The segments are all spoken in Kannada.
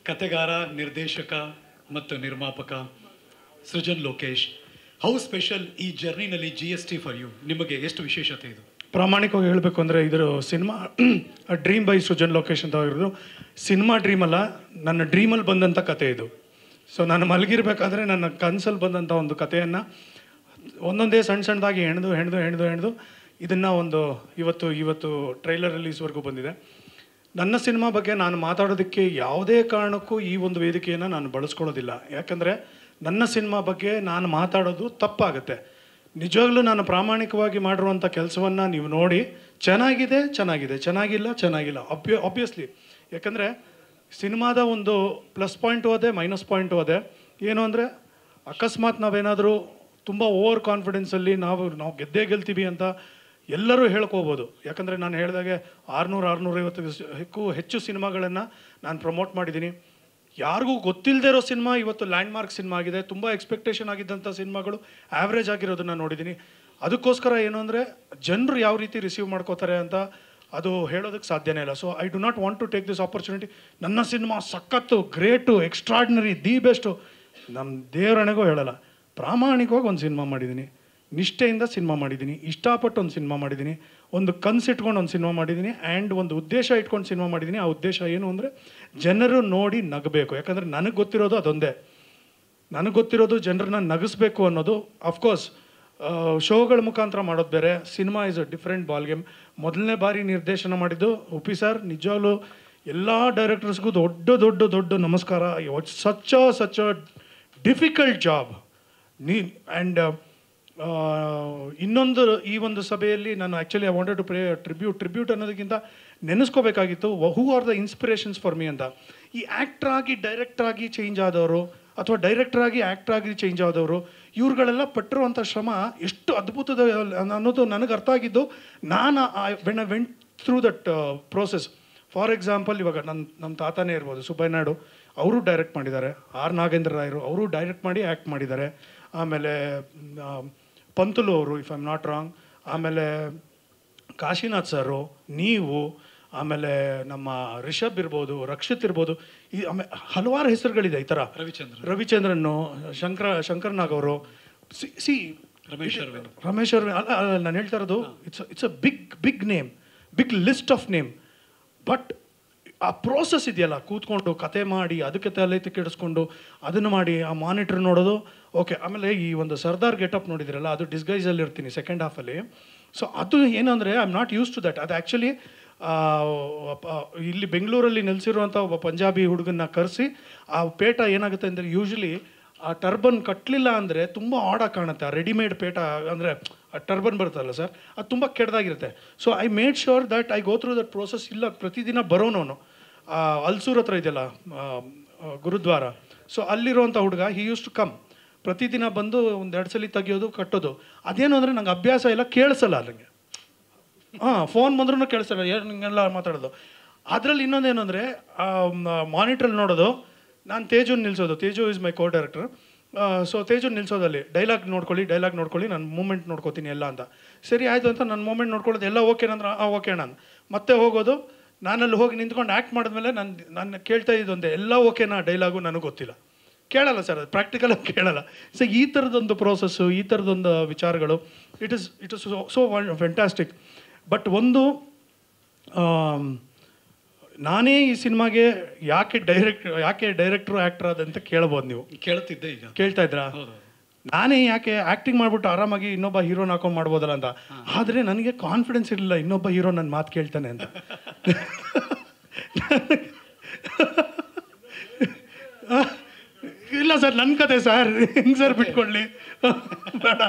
ಕತೆಗಾರ, ನಿರ್ದೇಶಕ ಮತ್ತು ನಿರ್ಮಾಪಕ ಸೃಜನ್ ಲೋಕೇಶ್, ಹೌ ಸ್ಪೆಷಲ್ ಈ ಜರ್ನಿನಲ್ಲಿ GST ಫಾರ್ ಯು? ನಿಮಗೆ ಎಷ್ಟು ವಿಶೇಷತೆ ಇದು? ಪ್ರಾಮಾಣಿಕವಾಗಿ ಹೇಳಬೇಕು ಅಂದರೆ ಇದರ cinema dream by Srujan Lokesh ಅಂತ ಆಗಿರೋದು ಸಿನಿಮಾ ಡ್ರೀಮ್ ಅಲ್ಲ, ನನ್ನ ಡ್ರೀಮಲ್ಲಿ ಬಂದಂಥ ಕತೆ ಇದು. ಸೊ ನಾನು ಮಲಗಿರಬೇಕಾದ್ರೆ ನನ್ನ ಕನಸಲ್ಲಿ ಬಂದಂಥ ಒಂದು ಕಥೆಯನ್ನು ಒಂದೊಂದೇ ಸಣ್ಣದಾಗಿ ಹೆಣ್ದು ಇದನ್ನು ಒಂದು ಇವತ್ತು ಟ್ರೈಲರ್ ರಿಲೀಸ್ವರೆಗೂ ಬಂದಿದೆ. ನನ್ನ ಸಿನಿಮಾ ಬಗ್ಗೆ ನಾನು ಮಾತಾಡೋದಕ್ಕೆ ಯಾವುದೇ ಕಾರಣಕ್ಕೂ ಈ ಒಂದು ವೇದಿಕೆಯನ್ನು ನಾನು ಬಳಸ್ಕೊಳ್ಳೋದಿಲ್ಲ. ಯಾಕಂದರೆ ನನ್ನ ಸಿನಿಮಾ ಬಗ್ಗೆ ನಾನು ಮಾತಾಡೋದು ತಪ್ಪಾಗುತ್ತೆ. ನಿಜವಾಗ್ಲೂ ನಾನು ಪ್ರಾಮಾಣಿಕವಾಗಿ ಮಾಡಿರುವಂಥ ಕೆಲಸವನ್ನು ನೀವು ನೋಡಿ ಚೆನ್ನಾಗಿದೆ, ಚೆನ್ನಾಗಿಲ್ಲ ಆಬ್ವಿಯಸ್ಲಿ. ಯಾಕಂದರೆ ಸಿನಿಮಾದ ಒಂದು ಪ್ಲಸ್ ಪಾಯಿಂಟು ಅದೇ, ಮೈನಸ್ ಪಾಯಿಂಟು ಅದೇ. ಏನು ಅಂದರೆ ಅಕಸ್ಮಾತ್ ನಾವೇನಾದರೂ ತುಂಬ ಓವರ್ ಕಾನ್ಫಿಡೆನ್ಸಲ್ಲಿ ನಾವು ಗೆಲ್ತೀವಿ ಅಂತ ಎಲ್ಲರೂ ಹೇಳ್ಕೋಬೋದು. ಯಾಕಂದರೆ ನಾನು ಹೇಳಿದಾಗೆ 600-650ಕ್ಕೂ ಹೆಚ್ಚು ಸಿನಿಮಾಗಳನ್ನು ನಾನು ಪ್ರಮೋಟ್ ಮಾಡಿದ್ದೀನಿ. ಯಾರಿಗೂ ಗೊತ್ತಿಲ್ಲದೆ ಇರೋ ಸಿನಿಮಾ ಇವತ್ತು ಲ್ಯಾಂಡ್ಮಾರ್ಕ್ ಸಿನಿಮಾ ಆಗಿದೆ. ತುಂಬ ಎಕ್ಸ್ಪೆಕ್ಟೇಷನ್ ಆಗಿದ್ದಂಥ ಸಿನಿಮಾಗಳು ಆ್ಯಾವ್ರೇಜ್ ಆಗಿರೋದನ್ನು ನೋಡಿದ್ದೀನಿ. ಅದಕ್ಕೋಸ್ಕರ ಏನು ಅಂದರೆ ಜನರು ಯಾವ ರೀತಿ ರಿಸೀವ್ ಮಾಡ್ಕೋತಾರೆ ಅಂತ ಅದು ಹೇಳೋದಕ್ಕೆ ಸಾಧ್ಯನೇ ಇಲ್ಲ. So I do not want to take this opportunity. ನನ್ನ ಸಿನಿಮಾ ಸಖತ್ತು, ಗ್ರೇಟು, ಎಕ್ಸ್ಟ್ರಾರ್ಡಿನರಿ, ದಿ ಬೆಸ್ಟು ನಮ್ಮ ದೇವರಣೆಗೂ ಹೇಳಲ್ಲ. ಪ್ರಾಮಾಣಿಕವಾಗಿ ಒಂದು ಸಿನಿಮಾ ಮಾಡಿದ್ದೀನಿ, ನಿಷ್ಠೆಯಿಂದ ಸಿನಿಮಾ ಮಾಡಿದ್ದೀನಿ, ಇಷ್ಟಪಟ್ಟು ಒಂದು ಸಿನಿಮಾ ಮಾಡಿದ್ದೀನಿ, ಒಂದು ಕನಸು ಇಟ್ಕೊಂಡು ಒಂದು ಸಿನಿಮಾ ಮಾಡಿದ್ದೀನಿ, ಆ್ಯಂಡ್ ಒಂದು ಉದ್ದೇಶ ಇಟ್ಕೊಂಡು ಸಿನಿಮಾ ಮಾಡಿದ್ದೀನಿ. ಆ ಉದ್ದೇಶ ಏನು ಅಂದರೆ ಜನರು ನೋಡಿ ನಗಬೇಕು. ಯಾಕಂದರೆ ನನಗೆ ಗೊತ್ತಿರೋದು ಅದೊಂದೇ, ನನಗೆ ಗೊತ್ತಿರೋದು ಜನರನ್ನ ನಗಿಸ್ಬೇಕು ಅನ್ನೋದು. ಅಫ್ಕೋರ್ಸ್ ಶೋಗಳ ಮುಖಾಂತರ ಮಾಡೋದು ಬೇರೆ, cinema is a different ball game. ಮೊದಲನೇ ಬಾರಿ ನಿರ್ದೇಶನ ಮಾಡಿದ್ದು ಉಪಿ ಸರ್. ನಿಜವಾಗ್ಲೂ ಎಲ್ಲ ಡೈರೆಕ್ಟರ್ಸ್ಗೂ ದೊಡ್ಡ ನಮಸ್ಕಾರ. Such a difficult job. And ಇನ್ನೊಂದು ಈ ಒಂದು ಸಭೆಯಲ್ಲಿ ನಾನು actually I wanted to pray tribute ಅನ್ನೋದಕ್ಕಿಂತ ನೆನೆಸ್ಕೋಬೇಕಾಗಿತ್ತು who are the inspirations for me ಅಂತ. ಈ ಆ್ಯಕ್ಟ್ರಾಗಿ ಡೈರೆಕ್ಟ್ರಾಗಿ ಚೇಂಜ್ ಆದವರು ಅಥವಾ ಡೈರೆಕ್ಟ್ರಾಗಿ ಆ್ಯಕ್ಟ್ರಾಗಿ ಚೇಂಜ್ ಆದವರು, ಇವ್ರುಗಳೆಲ್ಲ ಪಟ್ಟಿರುವಂಥ ಶ್ರಮ ಎಷ್ಟು ಅದ್ಭುತದ ಅನ್ನೋದು ನನಗೆ ಅರ್ಥ ಆಗಿದ್ದು ನಾನು when I went through that process. For example, ಇವಾಗ ನಮ್ಮ ತಾತನೇ ಇರ್ಬೋದು, ಸುಬ್ಬಯ್ಯ ನಾಯ್ಡು, ಅವರು ಡೈರೆಕ್ಟ್ ಮಾಡಿದ್ದಾರೆ. ಆರ್ ನಾಗೇಂದ್ರ ರಾಯರು ಅವರು ಡೈರೆಕ್ಟ್ ಮಾಡಿ ಆ್ಯಕ್ಟ್ ಮಾಡಿದ್ದಾರೆ. ಆಮೇಲೆ ಪಂತುಲು ಅವರು, if I am not wrong. ಆಮೇಲೆ ಕಾಶಿನಾಥ್ ಸರು, ನೀವು, ಆಮೇಲೆ ನಮ್ಮ ರಿಷಬ್ ಇರ್ಬೋದು, ರಕ್ಷಿತ್ ಇರ್ಬೋದು, ಈ ಆಮೇಲೆ ಹಲವಾರು ಹೆಸರುಗಳಿದೆ ಈ ಥರ. ರವಿಚಂದ್ರನ್ನು, ಶಂಕರ್ ನಾಗ್ ಅವರು, ರಮೇಶ್ ಅರವಿಂದ್ ಅಲ್ಲ ನಾನು ಹೇಳ್ತಾ ಇರೋದು it's a big name, big list of name. But ಆ ಪ್ರೋಸೆಸ್ ಇದೆಯಲ್ಲ, ಕೂತ್ಕೊಂಡು ಕತೆ ಮಾಡಿ ಅದಕ್ಕೆ ತಲೆ ಕೆಡಿಸ್ಕೊಂಡು ಅದನ್ನು ಮಾಡಿ ಆ ಮಾನಿಟ್ರ್ ನೋಡೋದು ಓಕೆ. ಆಮೇಲೆ ಈ ಒಂದು ಸರ್ದಾರ್ ಗೆಟಪ್ ನೋಡಿದ್ರಲ್ಲ, ಅದು ಡಿಸ್ಗೈಸಲ್ಲಿ ಇರ್ತೀನಿ ಸೆಕೆಂಡ್ ಹಾಫಲ್ಲಿ. ಸೊ ಅದು ಏನಂದರೆ I am not use to that. ಅದು ಆ್ಯಕ್ಚುಲಿ ಇಲ್ಲಿ ಬೆಂಗಳೂರಲ್ಲಿ ನೆಲೆಸಿರುವಂಥ ಒಬ್ಬ ಪಂಜಾಬಿ ಹುಡುಗನ್ನ ಕರೆಸಿ ಆ ಪೇಟ ಏನಾಗುತ್ತೆ ಅಂದರೆ ಯೂಶ್ವಲಿ ಆ ಟರ್ಬನ್ ಕಟ್ಟಲಿಲ್ಲ ಅಂದರೆ ತುಂಬ ಆಡಾಗಿ ಕಾಣುತ್ತೆ. ಆ ರೆಡಿಮೇಡ್ ಪೇಟ ಅಂದರೆ ಆ ಟರ್ಬನ್ ಬರುತ್ತಲ್ಲ ಸರ್, ಅದು ತುಂಬ ಕೆಟ್ಟದಾಗಿರುತ್ತೆ. So I made sure that I go through that process. ಇಲ್ಲ ಪ್ರತಿದಿನ ಬರೋನವನು ಅಲ್ಸೂರ್ ಹತ್ರ ಇದೆಯಲ್ಲ ಗುರುದ್ವಾರ, ಸೊ ಅಲ್ಲಿರುವಂಥ ಹುಡುಗ ಹಿ ಯೂಸ್ ಟು ಕಮ್ ಪ್ರತಿದಿನ ಬಂದು 1-2 ಸಲ ತೆಗಿಯೋದು, ಕಟ್ಟೋದು. ಅದೇನು ಅಂದರೆ ನಂಗೆ ಅಭ್ಯಾಸ ಇಲ್ಲ, ಕೇಳಿಸಲ್ಲ ಅಲ್ಲಿಗೆ. ಫೋನ್ ಬಂದ್ರೂ ಕೇಳಿಸಲ್ಲ, ಹಿಂಗೆಲ್ಲ ಮಾತಾಡೋದು. ಅದರಲ್ಲಿ ಇನ್ನೊಂದೇನು ಅಂದರೆ ಮಾನಿಟ್ರಲ್ಲಿ ನೋಡೋದು, ನಾನು ತೇಜುನ್ ನಿಲ್ಲಿಸೋದು. Teju is my co director. So ತೇಜುನ್ ನಿಲ್ಲಿಸೋದಲ್ಲಿ ಡೈಲಾಗ್ ನೋಡ್ಕೊಳ್ಳಿ, ನಾನು ಮೂಮೆಂಟ್ ನೋಡ್ಕೋತೀನಿ ಎಲ್ಲ ಅಂತ. ಸರಿ ಆಯಿತು ಅಂತ ನಾನು ಮೂಮೆಂಟ್ ನೋಡ್ಕೊಳ್ಳೋದು ಎಲ್ಲ ಓಕೆನಂದ್ರೆ ಓಕೆ ನಾನು ಮತ್ತೆ ಹೋಗೋದು. ನಾನಲ್ಲಿ ಹೋಗಿ ನಿಂತ್ಕೊಂಡು ಆ್ಯಕ್ಟ್ ಮಾಡಿದ್ಮೇಲೆ ನಾನು ಕೇಳ್ತಾ ಇದ್ದೊಂದೇ, ಎಲ್ಲ ಓಕೆನಾ ಡೈಲಾಗು ನನಗೆ ಗೊತ್ತಿಲ್ಲ, ಕೇಳಲ್ಲ ಸರ್, ಅದು ಪ್ರಾಕ್ಟಿಕಲಾಗಿ ಕೇಳಲ್ಲ. ಸೊ ಈ ಥರದೊಂದು ಪ್ರೋಸೆಸ್ಸು, ಈ ಥರದೊಂದು ವಿಚಾರಗಳು it is so fantastic. But ಒಂದು ನಾನೇ ಈ ಸಿನಿಮಾಗೆ ಯಾಕೆ ಡೈರೆಕ್ಟ್ರು ಆ್ಯಕ್ಟರ್ ಆದಂತ ಕೇಳ್ಬೋದು ನೀವು. ಕೇಳ್ತಿದ್ದೆ, ಈಗ ಕೇಳ್ತಾ ಇದ್ರಾ? ನಾನೇ ಯಾಕೆ ಆ್ಯಕ್ಟಿಂಗ್ ಮಾಡಿಬಿಟ್ಟು ಆರಾಮಾಗಿ ಇನ್ನೊಬ್ಬ ಹೀರೋನ ಹಾಕೊಂಡು ಮಾಡ್ಬೋದಲ್ಲ ಅಂತ. ಆದರೆ ನನಗೆ ಕಾನ್ಫಿಡೆನ್ಸ್ ಇರಲಿಲ್ಲ ಇನ್ನೊಬ್ಬ ಹೀರೋ ನನ್ನ ಮಾತು ಕೇಳ್ತಾನೆ ಅಂತ. ಇಲ್ಲ ಸರ್, ನನ್ನ ಕತೆ ಸರ್, ಹೆಂಗೆ ಸರ್ ಬಿಟ್ಕೊಳ್ಳಿ ಬೇಡ.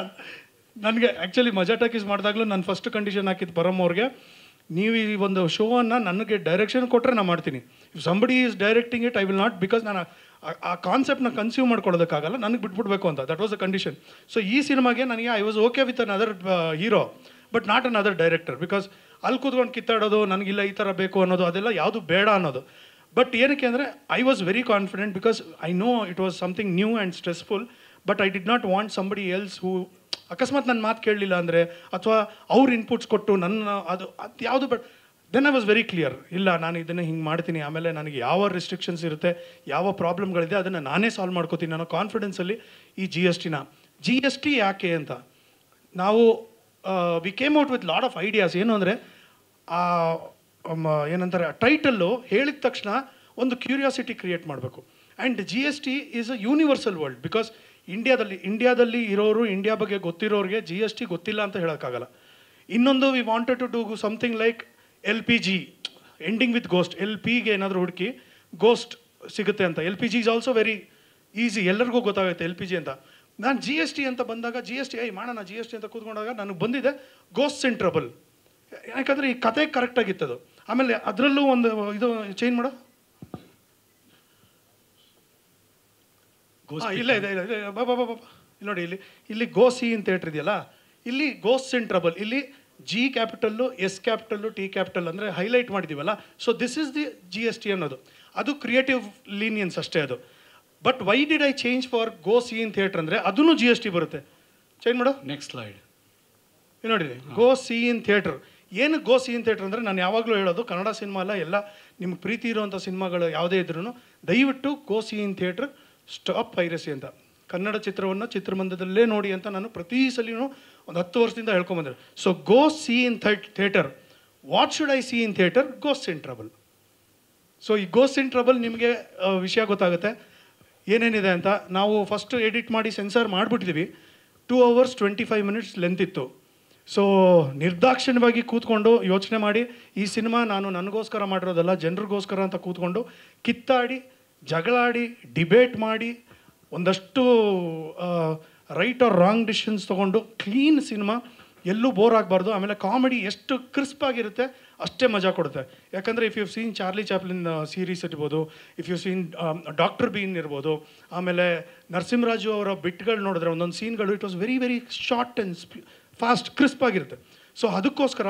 ನನಗೆ ಆ್ಯಕ್ಚುಲಿ ಮಜಾ ಟಾಕೀಸ್ ಮಾಡಿದಾಗಲೂ ನಾನು ಫಸ್ಟ್ ಕಂಡೀಷನ್ ಹಾಕಿದ್ದು ಪರಮ್ ಅವ್ರಿಗೆ, ನೀವು ಈ ಒಂದು ಶೋವನ್ನು ನನಗೆ ಡೈರೆಕ್ಷನ್ ಕೊಟ್ಟರೆ ನಾನು ಮಾಡ್ತೀನಿ. If somebody is directing it I will not, because ನಾನು ಆ ಕಾನ್ಸೆಪ್ಟ್ನ ಕನ್ಸ್ಯೂಮ್ ಮಾಡ್ಕೊಳ್ಳೋದಕ್ಕಾಗಲ್ಲ, ನನಗೆ ಬಿಟ್ಬಿಡ್ಬೇಕು ಅಂತ. That was a condition. So ಈ ಸಿನಿಮಾಗೆ ನನಗೆ I was okay with an other hero but not an other director. Because ಅಲ್ಲಿ ಕೂತ್ಕೊಂಡು ಕಿತ್ತಾಡೋದು, ನನಗಿಲ್ಲ ಈ ಥರ ಬೇಕು ಅನ್ನೋದು, ಅದೆಲ್ಲ ಯಾವುದು ಬೇಡ ಅನ್ನೋದು. ಬಟ್ ಏನಕ್ಕೆ ಅಂದರೆ I was very confident because I know it was something new and stressful. But I did not want somebody else who ಅಕಸ್ಮಾತ್ ನನ್ನ ಮಾತು ಕೇಳಲಿಲ್ಲ ಅಂದರೆ, ಅಥವಾ ಅವ್ರ ಇನ್ಪುಟ್ಸ್ ಕೊಟ್ಟು ನನ್ನ ಅದು ಯಾವುದು. But then I was very clear, ಇಲ್ಲ ನಾನು ಇದನ್ನು ಹಿಂಗೆ ಮಾಡ್ತೀನಿ, ಆಮೇಲೆ ನನಗೆ ಯಾವ ರೆಸ್ಟ್ರಿಕ್ಷನ್ಸ್ ಇರುತ್ತೆ, ಯಾವ ಪ್ರಾಬ್ಲಮ್ಗಳಿದೆ ಅದನ್ನು ನಾನೇ ಸಾಲ್ವ್ ಮಾಡ್ಕೋತೀನಿ ಅನ್ನೋ ಕಾನ್ಫಿಡೆನ್ಸಲ್ಲಿ ಈ ಜಿ ಎಸ್ ಟಿ ಯಾಕೆ ಅಂತ ನಾವು we came out with lot of ideas. ಏನು ಅಂದರೆ ಏನಂತಾರೆ ಟೈಟಲ್ಲು ಹೇಳಿದ ತಕ್ಷಣ ಒಂದು ಕ್ಯೂರಿಯಾಸಿಟಿ ಕ್ರಿಯೇಟ್ ಮಾಡಬೇಕು. And G S T is a universal world, because ಇಂಡಿಯಾದಲ್ಲಿ ಇರೋರು, ಇಂಡಿಯಾ ಬಗ್ಗೆ ಗೊತ್ತಿರೋರಿಗೆ ಜಿ ಎಸ್ ಟಿ ಗೊತ್ತಿಲ್ಲ ಅಂತ ಹೇಳೋಕ್ಕಾಗಲ್ಲ. ಇನ್ನೊಂದು we wanted to do something like L P G ending with ghost. L ಪಿಗೆ ಏನಾದರೂ ಹುಡುಕಿ ಗೋಸ್ಟ್ ಸಿಗುತ್ತೆ ಅಂತ. L P G is also very easy, ಎಲ್ಲರಿಗೂ ಗೊತ್ತಾಗುತ್ತೆ ಎಲ್ ಪಿ ಜಿ ಅಂತ. ನಾನು ಜಿ ಎಸ್ ಟಿ ಅಂತ ಬಂದಾಗ ಜಿ ಎಸ್ ಟಿ ಮಾಡೋಣ ಜಿ ಎಸ್ ಟಿ ಅಂತ ಕೂತ್ಕೊಂಡಾಗ ನನಗೆ ಬಂದಿದೆ ಗೋಸ್ಟ್ ಇನ್ ಟ್ರಬಲ್. ಯಾಕಂದರೆ ಈ ಕತೆ ಕರೆಕ್ಟಾಗಿತ್ತದು. ಆಮೇಲೆ ಅದರಲ್ಲೂ ಒಂದು ಇದು ಚೇಂಜ್ ಮಾಡೋ ಇಲ್ಲ ಇದೆ ಬಾಬಾ ಇಲ್ಲಿ ನೋಡಿ, ಇಲ್ಲಿ ಗೋ ಸಿ ಇನ್ ಥಿಯೇಟ್ರ್ ಇದೆಯಲ್ಲ, ಇಲ್ಲಿ ಗೋಸ್ಟ್ ಇನ್ ಟ್ರಬಲ್, ಇಲ್ಲಿ G capital, S capital, T capital ಅಂದರೆ ಹೈಲೈಟ್ ಮಾಡಿದ್ದೀವಲ್ಲ. So this is the G S T ಅನ್ನೋದು. ಅದು ಕ್ರಿಯೇಟಿವ್ ಲೀನಿಯನ್ಸ್ ಅಷ್ಟೇ ಅದು. But why did I change for go see in theatre ಅಂದರೆ ಅದೂ ಜಿ ಎಸ್ ಟಿ ಬರುತ್ತೆ. ಚೇಂಜ್ ಮಾಡೋ ನೆಕ್ಸ್ಟ್ ಸ್ಲೈಡ್ ನೋಡಿ. ಗೋ ಸಿ ಇನ್ ಥಿಯೇಟ್ರ್, ಏನು ಗೋ ಸಿ ಇನ್ ಥಿಯೇಟ್ರ್ ಅಂದರೆ ನಾನು ಯಾವಾಗಲೂ ಹೇಳೋದು, ಕನ್ನಡ ಸಿನಿಮಾ ಅಲ್ಲ, ಎಲ್ಲ ನಿಮ್ಗೆ ಪ್ರೀತಿ ಇರೋವಂಥ ಸಿನಿಮಾಗಳು ಯಾವುದೇ ಇದ್ರೂ ದಯವಿಟ್ಟು go see in theatre, stop piracy ಅಂತ. ಕನ್ನಡ ಚಿತ್ರವನ್ನು ಚಿತ್ರಮಂದಿರದಲ್ಲೇ ನೋಡಿ ಅಂತ ನಾನು ಪ್ರತಿ ಸಲಿನೂ ಒಂದು 10 ವರ್ಷದಿಂದ ಹೇಳ್ಕೊಂಬಂದೆ. So go see in theatre. What should I see in theatre? Ghost in trouble. So ಈ ಗೋಸ್ಟ್ ಇನ್ ಟ್ರಬಲ್ ನಿಮಗೆ ವಿಷಯ ಗೊತ್ತಾಗುತ್ತೆ ಏನೇನಿದೆ ಅಂತ. ನಾವು ಫಸ್ಟ್ ಎಡಿಟ್ ಮಾಡಿ ಸೆನ್ಸಾರ್ ಮಾಡಿಬಿಟ್ಟಿದ್ದೀವಿ. 2 hours 25 minutes ಲೆಂತ್ ಇತ್ತು. ಸೊ ನಿರ್ದಾಕ್ಷಿಣ್ಯವಾಗಿ ಕೂತ್ಕೊಂಡು ಯೋಚನೆ ಮಾಡಿ, ಈ ಸಿನಿಮಾ ನಾನು ನನಗೋಸ್ಕರ ಮಾಡಿರೋದಲ್ಲ, ಜನರಿಗೋಸ್ಕರ ಅಂತ ಕೂತ್ಕೊಂಡು ಕಿತ್ತಾಡಿ, ಜಗಳಾಡಿ, ಡಿಬೇಟ್ ಮಾಡಿ, ಒಂದಷ್ಟು ರೈಟ್ ಆರ್ ರಾಂಗ್ ಡಿಸಿಷನ್ಸ್ ತೊಗೊಂಡು ಕ್ಲೀನ್ ಸಿನಿಮಾ, ಎಲ್ಲೂ ಬೋರ್ ಆಗಬಾರ್ದು. ಆಮೇಲೆ ಕಾಮಿಡಿ ಎಷ್ಟು ಕ್ರಿಸ್ಪ್ ಆಗಿರುತ್ತೆ ಅಷ್ಟೇ ಮಜಾ ಕೊಡುತ್ತೆ. ಯಾಕಂದರೆ if you seen Charlie Chaplin series ಇರ್ಬೋದು, if you seen doctor Bean ಇರ್ಬೋದು, ಆಮೇಲೆ ನರಸಿಂಹರಾಜು ಅವರ ಬಿಟ್ಗಳು ನೋಡಿದ್ರೆ ಒಂದೊಂದು ಸೀನ್ಗಳು it was very very short and fast, crisp ಆಗಿರುತ್ತೆ. ಸೊ ಅದಕ್ಕೋಸ್ಕರ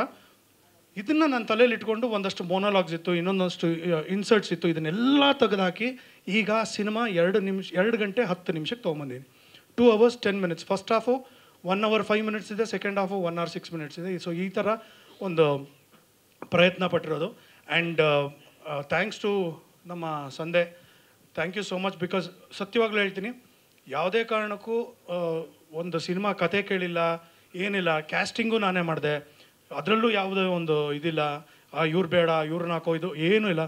ಇದನ್ನು ನಾನು ತಲೆಯಲ್ಲಿ ಇಟ್ಕೊಂಡು ಒಂದಷ್ಟು ಮೊನೋಲಾಗ್ಸ್ ಇತ್ತು, ಇನ್ನೊಂದಷ್ಟು ಇನ್ಸರ್ಟ್ಸ್ ಇತ್ತು, ಇದನ್ನೆಲ್ಲ ತೆಗೆದುಹಾಕಿ ಈಗ ಸಿನಿಮಾ 2 ಗಂಟೆ 10 ನಿಮಿಷಕ್ಕೆ ತೊಗೊಂಬಂದೀನಿ. 2 hours 10 minutes. First half 1 hour 5 minutes ಇದೆ, ಸೆಕೆಂಡ್ ಹಾಫು 1 hour 6 minutes ಇದೆ. ಸೊ ಈ ಥರ ಒಂದು ಪ್ರಯತ್ನ ಪಟ್ಟಿರೋದು. ಆ್ಯಂಡ್ ಥ್ಯಾಂಕ್ಸ್ ಟು ನಮ್ಮ ಸಂದೆ, thank you so much. Because ಸತ್ಯವಾಗ್ಲೂ ಹೇಳ್ತೀನಿ, ಯಾವುದೇ ಕಾರಣಕ್ಕೂ ಒಂದು ಸಿನಿಮಾ ಕತೆ ಕೇಳಿಲ್ಲ, ಏನಿಲ್ಲ, ಕ್ಯಾಸ್ಟಿಂಗು ನಾನೇ ಮಾಡಿದೆ, ಅದರಲ್ಲೂ ಯಾವುದೇ ಒಂದು ಇದಿಲ್ಲ, ಇವ್ರು ಬೇಡ ಇವ್ರನ್ನ ಹಾಕೋ ಇದು ಏನೂ ಇಲ್ಲ.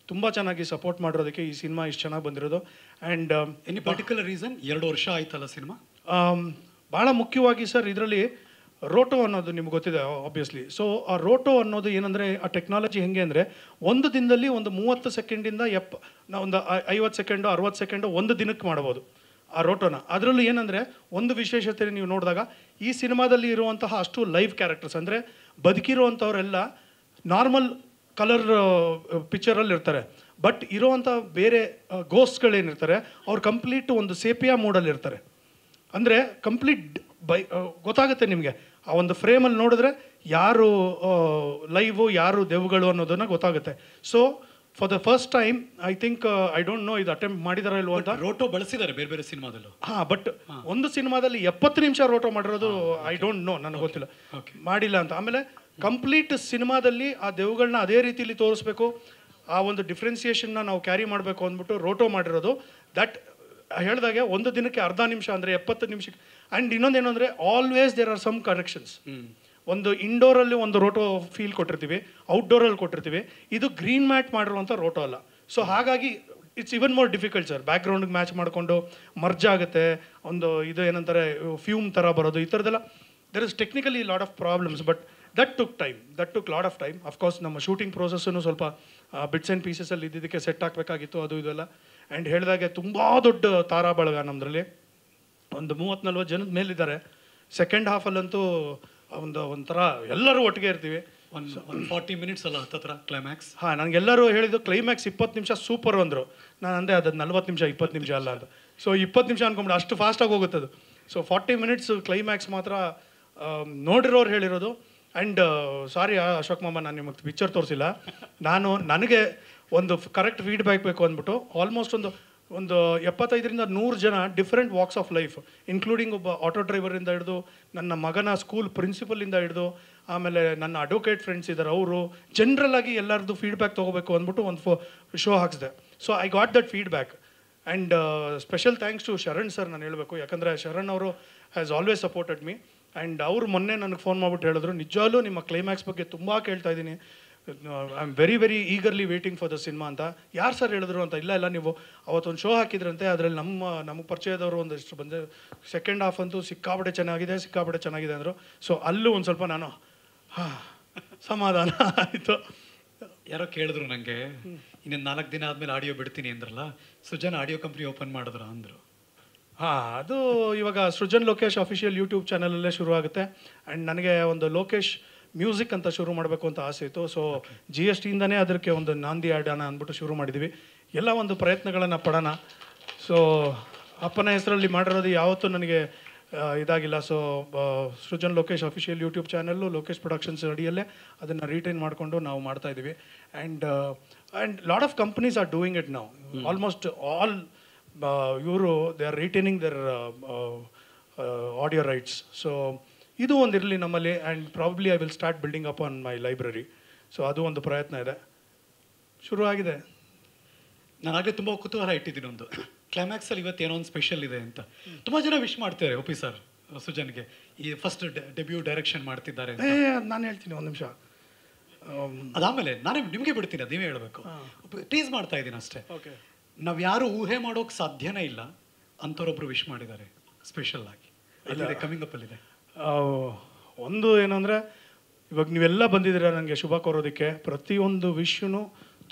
ತುಂಬ ಚೆನ್ನಾಗಿ ಸಪೋರ್ಟ್ ಮಾಡಿರೋದಕ್ಕೆ ಈ ಸಿನಿಮಾ ಇಷ್ಟು ಚೆನ್ನಾಗಿ ಬಂದಿರೋದು. And any particular reason? 2 ವರ್ಷ ಆಯ್ತಲ್ಲ ಸಿನಿಮಾ. ಭಾಳ ಮುಖ್ಯವಾಗಿ ಸರ್ ಇದರಲ್ಲಿ ರೋಟೋ ಅನ್ನೋದು ನಿಮ್ಗೆ ಗೊತ್ತಿದೆ ಆಬ್ವಿಯಸ್ಲಿ. ಸೊ ಆ ರೋಟೋ ಅನ್ನೋದು ಏನಂದರೆ, ಆ ಟೆಕ್ನಾಲಜಿ ಹೆಂಗೆ ಅಂದರೆ, ಒಂದು ದಿನದಲ್ಲಿ ಒಂದು 30 ಸೆಕೆಂಡಿಂದ ಒಂದು 50 ಸೆಕೆಂಡು 60 ಸೆಕೆಂಡು ಒಂದು ದಿನಕ್ಕೆ ಮಾಡ್ಬೋದು ಆ ರೋಟೋನ. ಅದರಲ್ಲೂ ಏನಂದರೆ ಒಂದು ವಿಶೇಷತೆ ನೀವು ನೋಡಿದಾಗ, ಈ ಸಿನಿಮಾದಲ್ಲಿ ಇರುವಂತಹ ಅಷ್ಟು ಲೈವ್ ಕ್ಯಾರೆಕ್ಟರ್ಸ್ ಅಂದರೆ ಬದುಕಿರುವಂಥವರೆಲ್ಲ ನಾರ್ಮಲ್ ಕಲರ್ ಪಿಕ್ಚರಲ್ಲಿ ಇರ್ತಾರೆ. ಬಟ್ ಇರೋವಂಥ ಬೇರೆ ಗೋಸ್ಟ್ಗಳೇನಿರ್ತಾರೆ ಅವ್ರು ಕಂಪ್ಲೀಟ್ ಒಂದು ಸೇಪಿಯಾ ಮೂಡಲ್ಲಿ ಇರ್ತಾರೆ. ಅಂದರೆ ಕಂಪ್ಲೀಟ್ ಗೊತ್ತಾಗುತ್ತೆ ನಿಮಗೆ ಆ ಒಂದು ಫ್ರೇಮಲ್ಲಿ ನೋಡಿದ್ರೆ ಯಾರು ಲೈವು ಯಾರು ದೆವ್ಗಳು ಅನ್ನೋದನ್ನು ಗೊತ್ತಾಗುತ್ತೆ. So for the first time I think, I don't know ಇದು ಅಟೆಂಪ್ಟ್ ಮಾಡಿದಾರ ಇಲ್ವೋ ಅಂತ. ರೋಟೋ ಬಳಸಿದ್ದಾರೆ ಬೇರೆ ಬೇರೆ ಸಿನಿಮಾದಲ್ಲೂ. ಹಾಂ, ಬಟ್ ಒಂದು ಸಿನಿಮಾದಲ್ಲಿ 70 ನಿಮಿಷ ರೋಟೋ ಮಾಡಿರೋದು ಐ ಡೋಂಟ್ ನೋ, ನನಗೆ ಗೊತ್ತಿಲ್ಲ, ಮಾಡಿಲ್ಲ ಅಂತ. ಆಮೇಲೆ ಕಂಪ್ಲೀಟ್ ಸಿನಿಮಾದಲ್ಲಿ ಆ ದೆವ್ಗಳನ್ನ ಅದೇ ರೀತಿಯಲ್ಲಿ ತೋರಿಸ್ಬೇಕು, ಆ ಒಂದು ಡಿಫ್ರೆನ್ಸಿಯೇಷನ್ನ ನಾವು ಕ್ಯಾರಿ ಮಾಡಬೇಕು ಅಂದ್ಬಿಟ್ಟು ರೋಟೋ ಮಾಡಿರೋದು. ದಟ್ ಹೇಳಿದಾಗೆ ಒಂದು ದಿನಕ್ಕೆ ಅರ್ಧ ನಿಮಿಷ ಅಂದರೆ 70 ನಿಮಿಷಕ್ಕೆ. ಆ್ಯಂಡ್ ಇನ್ನೊಂದೇನು ಅಂದರೆ, always there are some corrections. ಒಂದು ಇಂಡೋರಲ್ಲಿ ಒಂದು ರೋಟೋ ಫೀಲ್ ಕೊಟ್ಟಿರ್ತೀವಿ, ಔಟ್ಡೋರಲ್ಲಿ ಕೊಟ್ಟಿರ್ತೀವಿ. ಇದು ಗ್ರೀನ್ ಮ್ಯಾಟ್ ಮಾಡಿರುವಂಥ ರೋಟೋ ಅಲ್ಲ. ಸೊ ಹಾಗಾಗಿ it's even more difficult sir. ಬ್ಯಾಕ್ಗ್ರೌಂಡಿಗೆ ಮ್ಯಾಚ್ ಮಾಡಿಕೊಂಡು ಮರ್ಜ್ ಆಗುತ್ತೆ, ಒಂದು ಇದು ಏನಂತಾರೆ ಫ್ಯೂಮ್ ಥರ ಬರೋದು, ಈ ಥರದ್ದೆಲ್ಲ there is technically lot of problems. But that took lot of time. Of course ನಮ್ಮ ಶೂಟಿಂಗ್ ಪ್ರೋಸೆಸ್ಸನ್ನು ಸ್ವಲ್ಪ ಬಿಟ್ಸ್ ಆ್ಯಂಡ್ ಪೀಸಸಲ್ಲಿ ಇದ್ದಿದ್ದಕ್ಕೆ ಸೆಟ್ ಹಾಕಬೇಕಾಗಿತ್ತು, ಅದು ಇದೆಲ್ಲ. ಆ್ಯಂಡ್ ಹೇಳಿದಾಗೆ ತುಂಬ ದೊಡ್ಡ ತಾರಾ ಬಳಗ ನಮ್ಮದ್ರಲ್ಲಿ, ಒಂದು 30-40 ಜನದ ಮೇಲಿದ್ದಾರೆ. ಸೆಕೆಂಡ್ ಹಾಫಲ್ಲಂತೂ ಒಂಥರ ಎಲ್ಲರೂ ಒಟ್ಟಿಗೆ ಇರ್ತೀವಿ. ಒಂದು 40 minutes ಅಲ್ಲ ಹತ್ತತ್ರ ಕ್ಲೈಮ್ಯಾಕ್ಸ್. ಹಾಂ, ನನಗೆಲ್ಲರೂ ಹೇಳಿದ್ದು ಕ್ಲೈಮ್ಯಾಕ್ಸ್ 20 ನಿಮಿಷ ಸೂಪರ್ ಅಂದರು. ನಾನು ಅಂದೆ ಅದು 40 ನಿಮಿಷ 20 ನಿಮಿಷ ಅಲ್ಲ ಅಂತ. ಸೊ 20 ನಿಮಿಷ ಅನ್ಕೊಂಬಿಟ್ಟು ಅಷ್ಟು ಫಾಸ್ಟಾಗಿ ಹೋಗುತ್ತದು. ಸೊ 40 minutes ಕ್ಲೈಮ್ಯಾಕ್ಸ್ ಮಾತ್ರ ನೋಡಿರೋರು ಹೇಳಿರೋದು. ಆ್ಯಂಡ್ ಸಾರಿ ಅಶೋಕ್ ಮಾಮ, ನಾನು ನಿಮಗೆ ಪಿಕ್ಚರ್ ತೋರಿಸಿಲ್ಲ. ನನಗೆ ಒಂದು ಕರೆಕ್ಟ್ ಫೀಡ್ಬ್ಯಾಕ್ ಬೇಕು ಅಂದ್ಬಿಟ್ಟು ಆಲ್ಮೋಸ್ಟ್ ಒಂದು ಒಂದು 75ರಿಂದ 100 ಜನ different walks of life, including ಒಬ್ಬ ಆಟೋ ಡ್ರೈವರಿಂದ ಹಿಡಿದು ನನ್ನ ಮಗನ ಸ್ಕೂಲ್ ಪ್ರಿನ್ಸಿಪಲಿಂದ ಹಿಡಿದು ಆಮೇಲೆ ನನ್ನ ಅಡ್ವೊಕೇಟ್ ಫ್ರೆಂಡ್ಸ್ ಇದ್ದಾರೆ, ಅವರು ಜನರಲ್ ಆಗಿ ಎಲ್ಲರದ್ದು ಫೀಡ್ಬ್ಯಾಕ್ ತೊಗೋಬೇಕು ಅಂದ್ಬಿಟ್ಟು ಒಂದು ಶೋ ಹಾಕ್ಸಿದೆ. So I got that feedback and special thanks to Sharan sir ನಾನು ಹೇಳಬೇಕು. ಯಾಕಂದರೆ ಶರಣ್ ಅವರು has always supported me. And ಅವರು ಮೊನ್ನೆ ನನಗೆ ಫೋನ್ ಮಾಡಿಬಿಟ್ಟು ಹೇಳಿದ್ರು, ನಿಜವಾಗ್ಲೂ ನಿಮ್ಮ ಕ್ಲೈಮ್ಯಾಕ್ಸ್ ಬಗ್ಗೆ ತುಂಬ ಕೇಳ್ತಾ ಇದ್ದೀನಿ, I am very very eagerly waiting for the cinema ಅಂತ. ಯಾರು ಸರ್ ಹೇಳಿದ್ರು ಅಂತ. ಇಲ್ಲ ನೀವು ಅವತ್ತೊಂದು ಶೋ ಹಾಕಿದ್ರಂತೆ, ಅದರಲ್ಲಿ ನಮಗೆ ಪರಿಚಯದವರು ಒಂದಷ್ಟು ಬಂದು ಸೆಕೆಂಡ್ ಹಾಫ್ ಅಂತೂ ಸಿಕ್ಕಾಪಟ್ಟೆ ಚೆನ್ನಾಗಿದೆ ಅಂದರು. ಸೊ ಅಲ್ಲೂ ಒಂದು ಸ್ವಲ್ಪ ನಾನು ಸಮಾಧಾನ ಆಯಿತು. ಯಾರೋ ಕೇಳಿದ್ರು ನನಗೆ, ಇನ್ನೊಂದು 4 ದಿನ ಆದಮೇಲೆ ಆಡಿಯೋ ಬಿಡ್ತೀನಿ ಅಂದ್ರಲ್ಲ, ಸೃಜನ್ ಆಡಿಯೋ ಕಂಪ್ನಿ ಓಪನ್ ಮಾಡಿದ್ರು ಅಂದರು. ಅದು ಇವಾಗ ಸೃಜನ್ ಲೋಕೇಶ್ ಅಫಿಷಿಯಲ್ ಯೂಟ್ಯೂಬ್ ಚಾನಲಲ್ಲೇ ಶುರು ಆಗುತ್ತೆ. ಆ್ಯಂಡ್ ನನಗೆ ಒಂದು ಲೋಕೇಶ್ ಮ್ಯೂಸಿಕ್ ಅಂತ ಶುರು ಮಾಡಬೇಕು ಅಂತ ಆಸೆ ಇತ್ತು. ಸೊ GSTಯಿಂದನೇ ಅದಕ್ಕೆ ಒಂದು ನಾಂದಿ ಆಡೋಣ ಅಂದ್ಬಿಟ್ಟು ಶುರು ಮಾಡಿದ್ವಿ. ಎಲ್ಲ ಒಂದು ಪ್ರಯತ್ನಗಳನ್ನು ಪಡೋಣ. ಸೊ ಅಪ್ಪನ ಹೆಸರಲ್ಲಿ ಮಾಡಿರೋದು ಯಾವತ್ತೂ ನನಗೆ ಇದಾಗಿಲ್ಲ. So Srujan Lokesh official YouTube channel Lokesh productions ಅಡಿಯಲ್ಲೇ ಅದನ್ನು ರೀಟೈನ್ ಮಾಡಿಕೊಂಡು ನಾವು ಮಾಡ್ತಾಯಿದ್ದೀವಿ. And lot of companies are doing it ನಾವು. ಆಲ್ಮೋಸ್ಟ್ ಆಲ್ ಇವರು they are retaining their audio rights. So ಇದು ಒಂದಿರಲಿ ನಮ್ಮಲ್ಲಿ. And probably I will start building up on my library. So ಅದು ಒಂದು ಪ್ರಯತ್ನ ಇದೆ, ಶುರು ಆಗಿದೆ. ನಾನಾಗಲೇ ತುಂಬ ಕುತೂಹಲ ಇಟ್ಟಿದ್ದೀನಿ, ಒಂದು ಕ್ಲೈಮ್ಯಾಕ್ಸಲ್ಲಿ ಇವತ್ತು ಏನೋ ಒಂದು ಸ್ಪೆಷಲ್ ಇದೆ ಅಂತ. ತುಂಬ ಜನ ವಿಶ್ ಮಾಡ್ತಾರೆ ಒಪಿ ಸರ್ ಸೃಜನ್ಗೆ, ಈ ಫಸ್ಟ್ ಡೆಬ್ಯೂ ಡೈರೆಕ್ಷನ್ ಮಾಡ್ತಿದ್ದಾರೆ. ನಾನು ಹೇಳ್ತೀನಿ ಒಂದು ನಿಮಿಷ, ಅದಾದಮೇಲೆ ನಾನೇ ನಿಮಗೆ ಬಿಡ್ತೀನಿ, ಅದು ನೀವೇ ಹೇಳಬೇಕು. ಟೀಸ್ ಮಾಡ್ತಾ ಇದ್ದೀನಿ ಅಷ್ಟೇ. ಓಕೆ. ನಾವು ಯಾರು ಊಹೆ ಮಾಡೋಕೆ ಸಾಧ್ಯನೇ ಇಲ್ಲ ಅಂಥವ್ರೊಬ್ರು ವಿಶ್ ಮಾಡಿದ್ದಾರೆ ಸ್ಪೆಷಲ್ ಆಗಿ. ಅಲ್ಲಿದೆ, ಕಮಿಂಗ್ ಅಪ್ಪಲ್ಲಿದೆ. ಒಂದು ಏನಂದರೆ, ಇವಾಗ ನೀವೆಲ್ಲ ಬಂದಿದ್ದೀರಾ ನನಗೆ ಶುಭ ಕೋರೋದಕ್ಕೆ. ಪ್ರತಿಯೊಂದು ವಿಶ್ಯೂ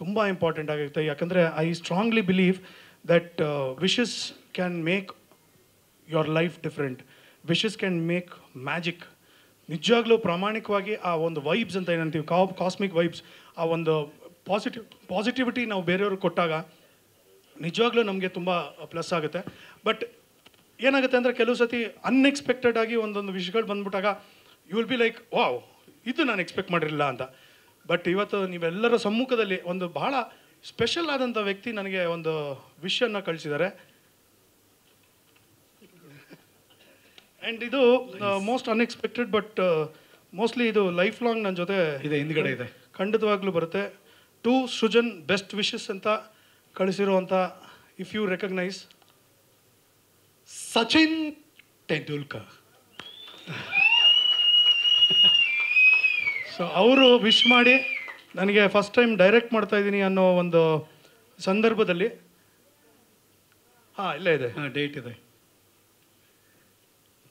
ತುಂಬ ಇಂಪಾರ್ಟೆಂಟ್ ಆಗಿರುತ್ತೆ. ಯಾಕಂದರೆ I strongly believe that wishes can make your life different. Wishes can make magic. ನಿಜವಾಗ್ಲೂ ಪ್ರಾಮಾಣಿಕವಾಗಿ ಆ ಒಂದು ವೈಬ್ಸ್ ಅಂತ ಏನಂತೀವಿ, ಕಾಸ್ಮಿಕ್ ವೈಬ್ಸ್, ಆ ಒಂದು ಪಾಸಿಟಿವಿಟಿ ನಾವು ಬೇರೆಯವ್ರಿಗೆ ಕೊಟ್ಟಾಗ ನಿಜವಾಗ್ಲೂ ನಮಗೆ ತುಂಬ ಪ್ಲಸ್ ಆಗುತ್ತೆ. ಬಟ್ ಏನಾಗುತ್ತೆ ಅಂದರೆ, ಕೆಲವು ಸತಿ ಅನ್ಎಕ್ಸ್ಪೆಕ್ಟೆಡ್ ಆಗಿ ಒಂದೊಂದು ವಿಷಯಗಳು ಬಂದ್ಬಿಟ್ಟಾಗ you will be like, wow, ಇದು ನಾನು ಎಕ್ಸ್ಪೆಕ್ಟ್ ಮಾಡಿರಲಿಲ್ಲ ಅಂತ. ಬಟ್ ಇವತ್ತು ನೀವೆಲ್ಲರ ಸಮ್ಮುಖದಲ್ಲಿ ಒಂದು ಬಹಳ ಸ್ಪೆಷಲ್ ಆದಂಥ ವ್ಯಕ್ತಿ ನನಗೆ ಒಂದು ವಿಷಯನ್ನು ಕಳಿಸಿದ್ದಾರೆ. ಆ್ಯಂಡ್ ಇದು ಮೋಸ್ಟ್ ಅನ್ಎಕ್ಸ್ಪೆಕ್ಟೆಡ್, ಬಟ್ ಮೋಸ್ಟ್ಲಿ ಇದು ಲೈಫ್ ಲಾಂಗ್ ನನ್ನ ಜೊತೆ ಇದೆ, ಹಿಂದ್ಗಡೆ ಇದೆ, ಖಂಡಿತವಾಗ್ಲೂ ಬರುತ್ತೆ. ಟು ಸೃಜನ್ ಬೆಸ್ಟ್ ವಿಶಸ್ ಅಂತ ಕಳಿಸಿರುವಂಥ, if you recognise, Sachin Tendulkar. So ಅವರು ವಿಶ್ ಮಾಡಿ ನನಗೆ ಫಸ್ಟ್ ಟೈಮ್ ಡೈರೆಕ್ಟ್ ಮಾಡ್ತಾ ಇದ್ದೀನಿ ಅನ್ನೋ ಒಂದು ಸಂದರ್ಭದಲ್ಲಿ, ಇಲ್ಲೇ ಇದೆ, ಡೇಟ್ ಇದೆ,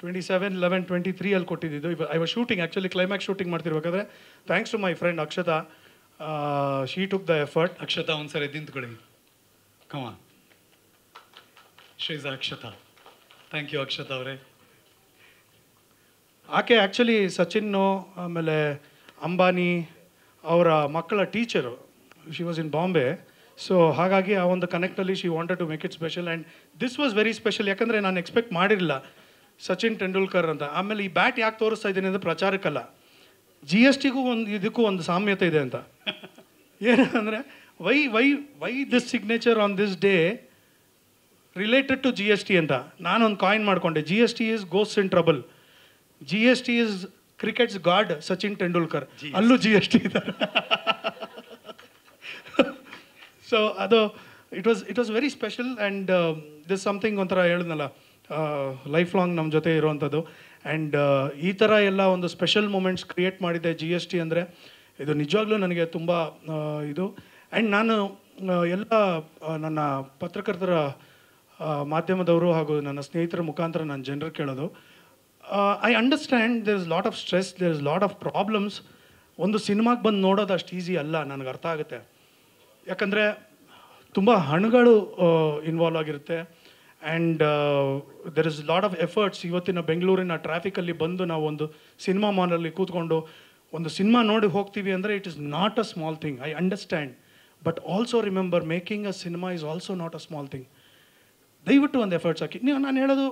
27/11/23 ಅಲ್ಲಿ ಕೊಟ್ಟಿದ್ದು. I was shooting, actually climax shooting ಮಾಡ್ತಿರ್ಬೇಕಾದ್ರೆ, thanks to my friend Akshata, she took the effort. Akshata ಒಂದ್ಸರಿ ನಿಂತ್ಕೊಳ್ಳಿ, ಕಮ ಶ್ರೀಜ ಅಕ್ಷತಾ. ಥ್ಯಾಂಕ್ ಯು ಅಕ್ಷತಾ ಅವರೇ. ಆಕೆ ಆ್ಯಕ್ಚುಲಿ ಸಚಿನ್ನು ಆಮೇಲೆ ಅಂಬಾನಿ ಅವರ ಮಕ್ಕಳ teacher. She was in Bombay. So ಹಾಗಾಗಿ ಆ ಒಂದು ಕನೆಕ್ಟಲ್ಲಿ she wanted to make it special. And this was very special. ಯಾಕಂದರೆ ನಾನು ಎಕ್ಸ್ಪೆಕ್ಟ್ ಮಾಡಿರಲಿಲ್ಲ ಸಚಿನ್ ತೆಂಡೂಲ್ಕರ್ ಅಂತ. ಆಮೇಲೆ ಈ ಬ್ಯಾಟ್ ಯಾಕೆ ತೋರಿಸ್ತಾ ಇದ್ದೀನಿ ಅಂದರೆ ಪ್ರಚಾರಕ್ಕಲ್ಲ, GSTಗೂ ಒಂದು ಇದಕ್ಕೂ ಒಂದು ಸಾಮ್ಯತೆ ಇದೆ ಅಂತ. ಏನಂದರೆ, why this signature on this day related to GST ಅಂತ ನಾನೊಂದು ಕಾಯಿನ್ ಮಾಡಿಕೊಂಡೆ. GST is ghost in trouble, GST is cricket's god Sachin Tendulkar. ಅಲ್ಲೂ GST ಇದ್ದಾರೆ. ಸೊ ಅದು it was very special. And this something ಒಂಥರ ಹೇಳಿದ್ನಲ್ಲ, ಲೈಫ್ ಲಾಂಗ್ ನಮ್ಮ ಜೊತೆ ಇರುವಂಥದ್ದು. ಆ್ಯಂಡ್ ಈ ಥರ ಎಲ್ಲ ಒಂದು ಸ್ಪೆಷಲ್ ಮೂಮೆಂಟ್ಸ್ ಕ್ರಿಯೇಟ್ ಮಾಡಿದೆ GST ಅಂದರೆ, ಇದು ನಿಜವಾಗ್ಲೂ ನನಗೆ ತುಂಬ ಇದು. ಆ್ಯಂಡ್ ನಾನು ಎಲ್ಲ ನನ್ನ ಪತ್ರಕರ್ತರ ಮಾಧ್ಯಮದವರು ಹಾಗೂ ನನ್ನ ಸ್ನೇಹಿತರ ಮುಖಾಂತರ ನಾನು ಜನರಿಗೆ ಕೇಳೋದು, I understand there is lot of stress, there is lot of problems. ಒಂದು ಸಿನಿಮಾಗೆ ಬಂದು ನೋಡೋದು ಅಷ್ಟು ಈಸಿ ಅಲ್ಲ, ನನಗೆ ಅರ್ಥ ಆಗುತ್ತೆ. ಯಾಕಂದರೆ ತುಂಬ ಹಣಗಳು ಇನ್ವಾಲ್ವ್ ಆಗಿರುತ್ತೆ. And there is lot of efforts. ಇವತ್ತಿನ ಬೆಂಗಳೂರಿನ ಟ್ರಾಫಿಕಲ್ಲಿ ಬಂದು ನಾವು ಒಂದು ಸಿನಿಮಾ ಮಾಲಲ್ಲಿ ಕೂತ್ಕೊಂಡು ಒಂದು ಸಿನಿಮಾ ನೋಡಿ ಹೋಗ್ತೀವಿ ಅಂದರೆ it is not a small thing. I understand. But also remember, making a cinema is also not a small thing. ದಯವಿಟ್ಟು ಒಂದು ಎಫರ್ಟ್ಸ್ ಹಾಕಿ. ನಾನು ಹೇಳೋದು,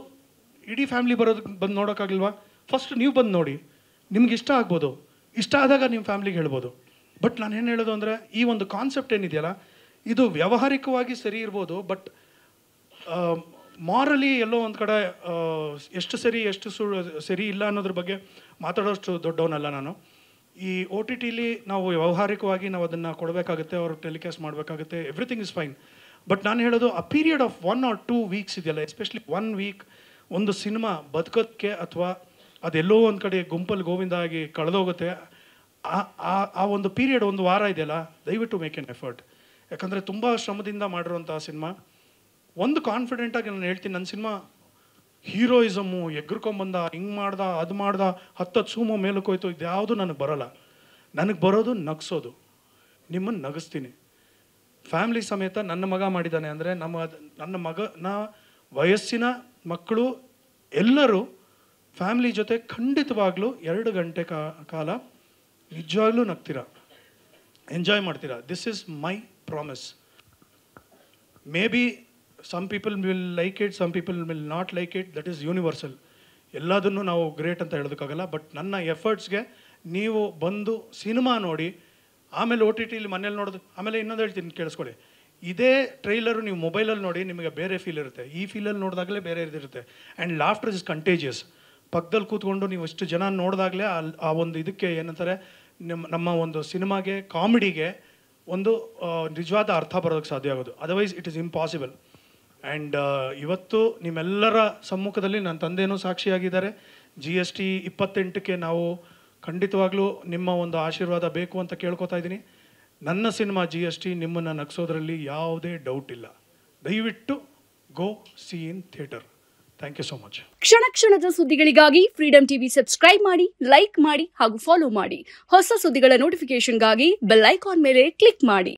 ಇಡೀ ಫ್ಯಾಮಿಲಿ ಬಂದು ನೋಡೋಕ್ಕಾಗಿಲ್ವಾ? ಫಸ್ಟ್ ನೀವು ಬಂದು ನೋಡಿ, ನಿಮ್ಗೆ ಇಷ್ಟ ಆಗ್ಬೋದು. ಇಷ್ಟ ಆದಾಗ ನಿಮ್ಮ ಫ್ಯಾಮ್ಲಿಗೆ ಹೇಳ್ಬೋದು. ಬಟ್ ನಾನು ಏನು ಹೇಳೋದು ಅಂದರೆ, ಈ ಒಂದು ಕಾನ್ಸೆಪ್ಟ್ ಏನಿದೆಯಲ್ಲ, ಇದು ವ್ಯಾವಹಾರಿಕವಾಗಿ ಸರಿ ಇರ್ಬೋದು, ಬಟ್ ಮಾರಲಿ ಎಲ್ಲೋ ಒಂದು ಕಡೆ ಎಷ್ಟು ಸರಿ ಎಷ್ಟು ಸರಿ ಇಲ್ಲ ಅನ್ನೋದ್ರ ಬಗ್ಗೆ ಮಾತಾಡೋಷ್ಟು ದೊಡ್ಡವನಲ್ಲ ನಾನು. ಈ ಒ ಟಿ ಟಿಲಿ ನಾವು ವ್ಯಾವಹಾರಿಕವಾಗಿ ನಾವು ಅದನ್ನು ಕೊಡಬೇಕಾಗುತ್ತೆ, ಅವರು ಟೆಲಿಕಾಸ್ಟ್ ಮಾಡಬೇಕಾಗುತ್ತೆ, ಎವ್ರಿಥಿಂಗ್ ಇಸ್ ಫೈನ್. ಬಟ್ ನಾನು ಹೇಳೋದು ಆ ಪೀರಿಯಡ್ ಆಫ್ 1 or 2 weeks ಇದೆಯಲ್ಲ, ಎಸ್ಪೆಷಲಿ 1 week ಒಂದು ಸಿನಿಮಾ ಬದುಕೋಕ್ಕೆ ಅಥವಾ ಅದೆಲ್ಲೋ ಒಂದು ಕಡೆ ಗುಂಪಲ್ಲಿ ಗೋವಿಂದ ಆಗಿ ಕಳೆದೋಗುತ್ತೆ, ಆ ಒಂದು ಪೀರಿಯಡ್ ಒಂದು ವಾರ ಇದೆಯಲ್ಲ, ದಯವಿಟ್ಟು ಮೇಕ್ ಎನ್ ಎಫರ್ಟ್. ಯಾಕಂದರೆ ತುಂಬ ಶ್ರಮದಿಂದ ಮಾಡಿರೋಂಥ ಸಿನಿಮಾ. ಒಂದು ಕಾನ್ಫಿಡೆಂಟಾಗಿ ನಾನು ಹೇಳ್ತೀನಿ, ನನ್ನ ಸಿನಿಮಾ ಹೀರೋಯಿಸಮು ಎಗ್ರಕೊಂಬಂದ, ಹಿಂಗೆ ಮಾಡ್ದ, ಅದು ಮಾಡ್ದ, 10 ಸೂಮೋ ಮೇಲಕ್ಕೆ ಹೋಯ್ತು, ಇದ್ಯಾವುದು ನನಗೆ ಬರೋಲ್ಲ. ನನಗೆ ಬರೋದು ನಗಿಸೋದು. ನಿಮ್ಮನ್ನು ನಗಿಸ್ತೀನಿ. ಫ್ಯಾಮ್ಲಿ ಸಮೇತ ನನ್ನ ಮಗ ಮಾಡಿದ್ದಾನೆ ಅಂದರೆ ನನ್ನ ಮಗನ ವಯಸ್ಸಿನ ಮಕ್ಕಳು ಎಲ್ಲರೂ ಫ್ಯಾಮ್ಲಿ ಜೊತೆ ಖಂಡಿತವಾಗ್ಲೂ 2 ಗಂಟೆ ಕಾಲ ನಿಜವಾಗ್ಲೂ ನಗ್ತೀರಾ, ಎಂಜಾಯ್ ಮಾಡ್ತೀರಾ. This is my promise. May be some people will like it, some people will not like it, that is universal. ಎಲ್ಲದನ್ನು ನಾವು ಗ್ರೇಟ್ ಅಂತ ಹೇಳೋದಕ್ಕಾಗಲ್ಲ. ಬಟ್ ನನ್ನ ಎಫರ್ಟ್ಸ್ಗೆ ನೀವು ಬಂದು ಸಿನಿಮಾ ನೋಡಿ, ಆಮೇಲೆ ಒ ಟಿ ಟಿಲಿ ಮನೇಲಿ ನೋಡೋದು. ಆಮೇಲೆ ಇನ್ನೊಂದು ಹೇಳ್ತೀನಿ ಕೇಳಿಸ್ಕೊಳ್ಳಿ, ಇದೇ ಟ್ರೈಲರು ನೀವು ಮೊಬೈಲಲ್ಲಿ ನೋಡಿ ನಿಮಗೆ ಬೇರೆ ಫೀಲ್ ಇರುತ್ತೆ, ಈ ಫೀಲಲ್ಲಿ ನೋಡಿದಾಗಲೇ ಬೇರೆ ಇದಿರುತ್ತೆ. And laughter is contagious. ಪಕ್ಕದಲ್ಲಿ ಕೂತ್ಕೊಂಡು ನೀವು ಇಷ್ಟು ಜನ ನೋಡಿದಾಗಲೇ ಆ ಒಂದು ಇದಕ್ಕೆ ಏನಂತಾರೆ, ನಮ್ಮ ಒಂದು ಸಿನಿಮಾಗೆ, ಕಾಮಿಡಿಗೆ ಒಂದು ನಿಜವಾದ ಅರ್ಥ ಬರೋದಕ್ಕೆ ಸಾಧ್ಯ ಆಗೋದು. Otherwise it is impossible. And ಇವತ್ತು ನಿಮ್ಮೆಲ್ಲರ ಸಮ್ಮುಖದಲ್ಲಿ ನನ್ನ ತಂದೆಯೂ ಸಾಕ್ಷಿಯಾಗಿದ್ದಾರೆ. GST 28ಕ್ಕೆ ನಾವು ಖಂಡಿತವಾಗ್ಲೂ ನಿಮ್ಮ ಒಂದು ಆಶೀರ್ವಾದ ಬೇಕು ಅಂತ ಕೇಳ್ಕೊತಾ ಇದ್ದೀನಿ. ನನ್ನ ಸಿನಿಮಾ GST ನಿಮ್ಮನ್ನು ನಗಿಸೋದ್ರಲ್ಲಿ ಯಾವುದೇ ಡೌಟ್ ಇಲ್ಲ. ದಯವಿಟ್ಟು go see in theatre. Thank you so much. ಕ್ಷಣ ಕ್ಷಣದ ಸುದ್ದಿಗಳಿಗಾಗಿ ಫ್ರೀಡಮ್ ಟಿವಿ ಸಬ್ಸ್ಕ್ರೈಬ್ ಮಾಡಿ, ಲೈಕ್ ಮಾಡಿ ಹಾಗೂ ಫಾಲೋ ಮಾಡಿ. ಹೊಸ ಸುದ್ದಿಗಳ ನೋಟಿಫಿಕೇಶನ್ಗಾಗಿ ಬೆಲ್ ಐಕಾನ್ ಮೇಲೆ ಕ್ಲಿಕ್ ಮಾಡಿ.